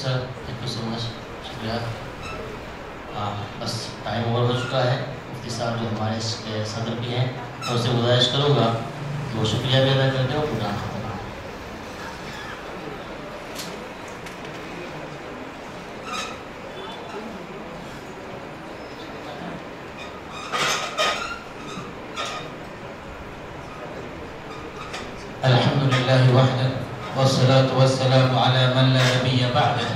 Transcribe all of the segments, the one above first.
Sir thank you so مچ، شکریہ. بس time over ہو چکا ہے. مفتی صاحب جو ہمارے اس کے صدر بھی ہیں، تو اسے گزارش کروں گا کہ وہ شکریہ بھی ادا کر دیں اور پروگرام ختم. الحمد للہ وحدہ والصلاة والسلام علی من لا نبی بعدہ.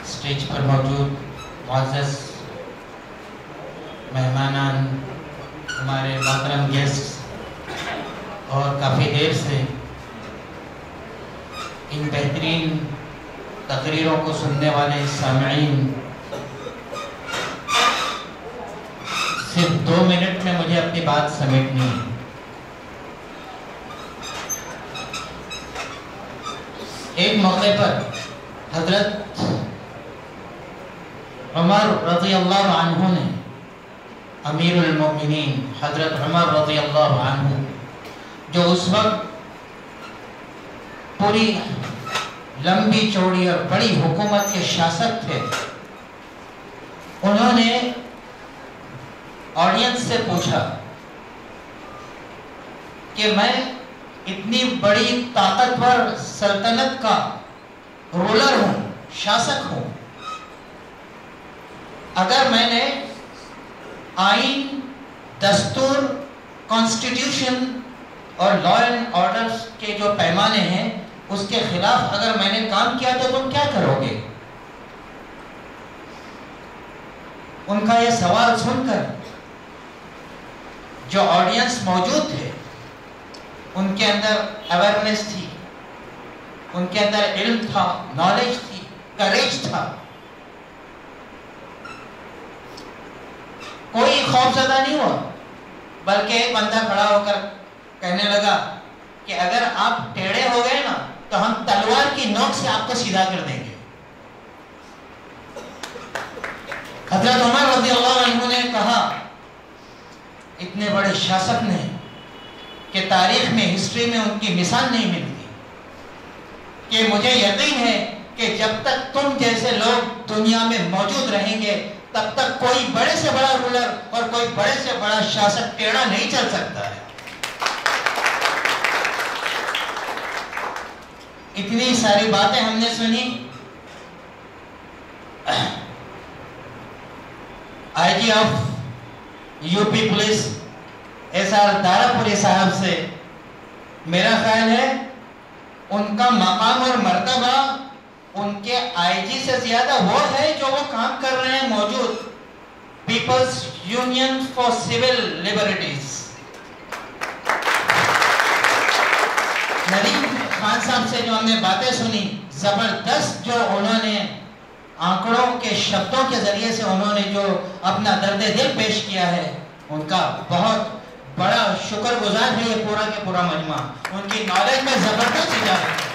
اسٹیج پر موجود معزز مہمانان، ہمارے محترم گیسٹ اور کافی دیر سے ان بہترین تقریروں کو سننے والے سامعین، صرف 2 منٹ میں مجھے اپنی بات سمیٹنی ہے. ایک موقع پر حضرت عمر رضی اللہ عنہ نے، امیر المومنین حضرت عمر رضی اللہ عنہ، جو اس وقت پوری لمبی چوڑی اور بڑی حکومت کے شاسک تھے، انہوں نے آڈینس سے پوچھا کہ میں اتنی بڑی طاقتور سلطنت کا رولر ہوں، شاسک ہوں، اگر میں نے آئین، دستور، کانسٹیٹیوشن اور لا اینڈ آرڈر کے جو پیمانے ہیں اس کے خلاف اگر میں نے کام کیا تو تم کیا کرو گے؟ ان کا یہ سوال سن کر جو آڈینس موجود تھے، ان کے اندر اویئرنیس تھی، ان کے اندر علم تھا، نالج تھی، کریج تھا. کوئی خوف زدہ نہیں ہوا، بلکہ ایک بندہ کھڑا ہو کر کہنے لگا کہ اگر آپ ٹیڑھے ہو گئے نا تو ہم تلوار کی نوک سے آپ کو سیدھا کر دیں گے. حضرت عمر رضی اللہ عنہ نے کہا، اتنے بڑے شاسک نے کہ تاریخ میں، ہسٹری میں ان کی مثال نہیں ملتی، کہ مجھے یقین ہے کہ جب تک تم جیسے لوگ دنیا میں موجود رہیں گے تب تک کوئی بڑے سے بڑا رولر اور کوئی بڑے سے بڑا شاسک ٹیڑھا نہیں چل سکتا ہے. اتنی ساری باتیں ہم نے سنی. I G of U P police S R Dara صاحب سے میرا خیال ہے ان کا مقام اور مرتبہ ان کے آئی جی سے زیادہ وہ ہے جو وہ کام کر رہے ہیں موجود peoples union for civil liberties. Nadeem Khan صاحب سے جو ہم نے باتیں سنی، زبردست جو انہوں نے آنکڑوں کے شبدوں کے ذریعے سے انہوں نے جو اپنا درد دل پیش کیا ہے، ان کا بہت بڑا شکر گزار ہے یہ پورا کے پورا مجمع. ان کی نالج میں زبردست اضافہ ہے.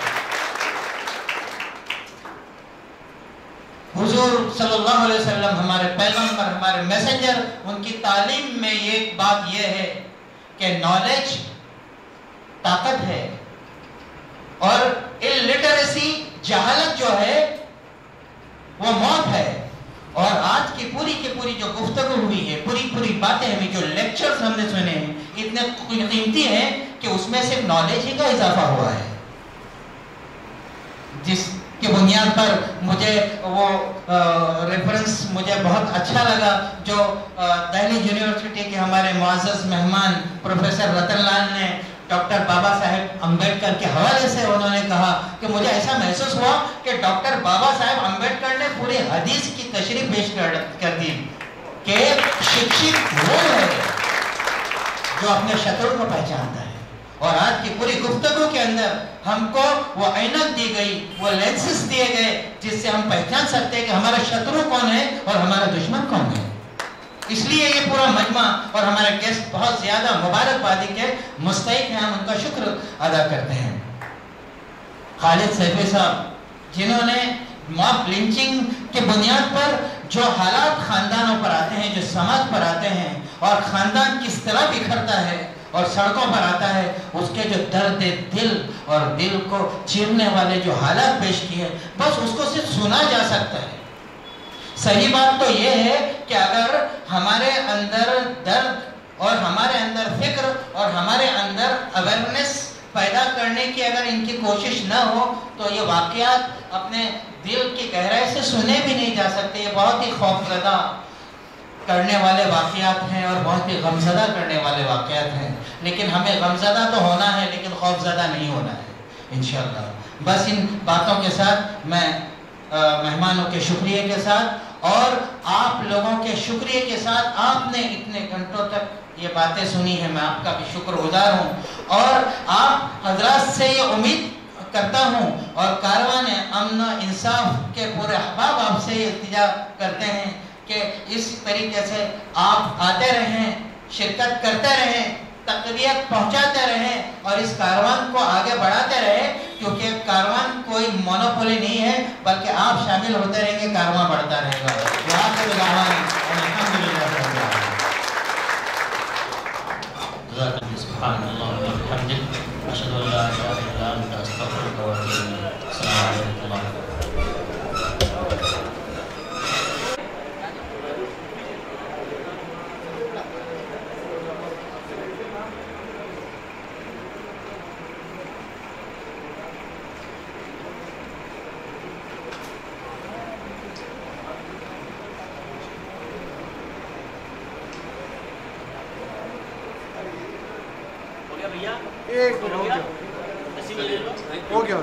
حضور صلی اللہ علیہ وسلم ہمارے پیغمبر، ہمارے میسنجر، ان کی تعلیم میں ایک بات یہ ہے کہ نالج طاقت ہے اور اللٹریسی، جہالت جو ہے وہ موت ہے. اور آج کی پوری جو گفتگو ہوئی ہے، پوری باتیں ہمیں جو لیکچرز ہم نے سنے ہیں اتنے قیمتی ہیں کہ اس میں صرف نالج ہی کا اضافہ ہوا ہے، جس کی بنیاد پر مجھے وہ ریفرنس مجھے بہت اچھا لگا جو دہلی یونیورسٹی کے ہمارے معزز مہمان پروفیسر رتن لال نے ڈاکٹر بابا صاحب امبیڈکر کے حوالے سے انہوں نے کہا کہ مجھے ایسا محسوس ہوا کہ ڈاکٹر بابا صاحب امبیڈکر نے پوری حدیث کی تشریح پیش کر دی کہ شکشت وہ ہے جو اپنے شترو کو پہچانتا ہے. اور آج کی پوری گفتگو کے اندر ہم کو وہ عینک دی گئی، وہ لینسز دیے گئے جس سے ہم پہچان سکتے ہیں کہ ہمارا شترو کون ہے اور ہمارا دشمن کون ہے. اس لیے یہ پورا مجمع اور ہمارے گیسٹ بہت زیادہ مبارکبادی کے مستحق ہیں، ہم ان کا شکر ادا کرتے ہیں. خالد سیفی صاحب جنہوں نے ماب لنچنگ کے بنیاد پر جو حالات خاندانوں پر آتے ہیں، جو سماج پر آتے ہیں اور خاندان کس طرح بکھرتا ہے اور سڑکوں پر آتا ہے، اس کے جو درد دل اور دل کو چیرنے والے جو حالات پیش کیے، بس اس کو صرف سنا جا سکتا ہے۔ صحیح بات تو یہ ہے کہ اگر ہمارے اندر درد اور ہمارے اندر فکر اور ہمارے اندر اویئرنیس پیدا کرنے کی اگر ان کی کوشش نہ ہو تو یہ واقعات اپنے دل کی گہرائی سے سنے بھی نہیں جا سکتے۔ یہ بہت ہی خوفزدہ کرنے والے واقعات ہیں اور بہت ہی غمزدہ کرنے والے واقعات ہیں، لیکن ہمیں غمزدہ تو ہونا ہے لیکن خوفزدہ نہیں ہونا ہے انشاءاللہ۔ بس ان باتوں کے ساتھ میں مہمانوں کے شکریہ کے ساتھ اور آپ لوگوں کے شکریہ کے ساتھ، آپ نے اتنے گھنٹوں تک یہ باتیں سنی ہیں، میں آپ کا بھی شکر گزار ہوں اور آپ حضرات سے یہ امید کرتا ہوں اور کاروان امن و انصاف کے پورے احباب آپ سے یہ التجا کرتے ہیں کہ اس طریقے سے آپ آتے رہیں، شرکت کرتے رہیں، تقویت پہنچاتے رہیں اور اس کاروان کو آگے بڑھاتے رہیں، کیونکہ کاروان کوئی مونوپولی نہیں ہے بلکہ آپ شامل ہوتے رہیں گے، کاروان بڑھتا رہے گا۔ وآخر دعوانا الحمدللہ رب العالمین۔ سبحان اللہ وبحمدہ، اشہد ان لا الہ الا انت، استغفرک و اتوب الیک۔ السلام علیکم ورحمۃ اللہ۔ ایک ہو گیا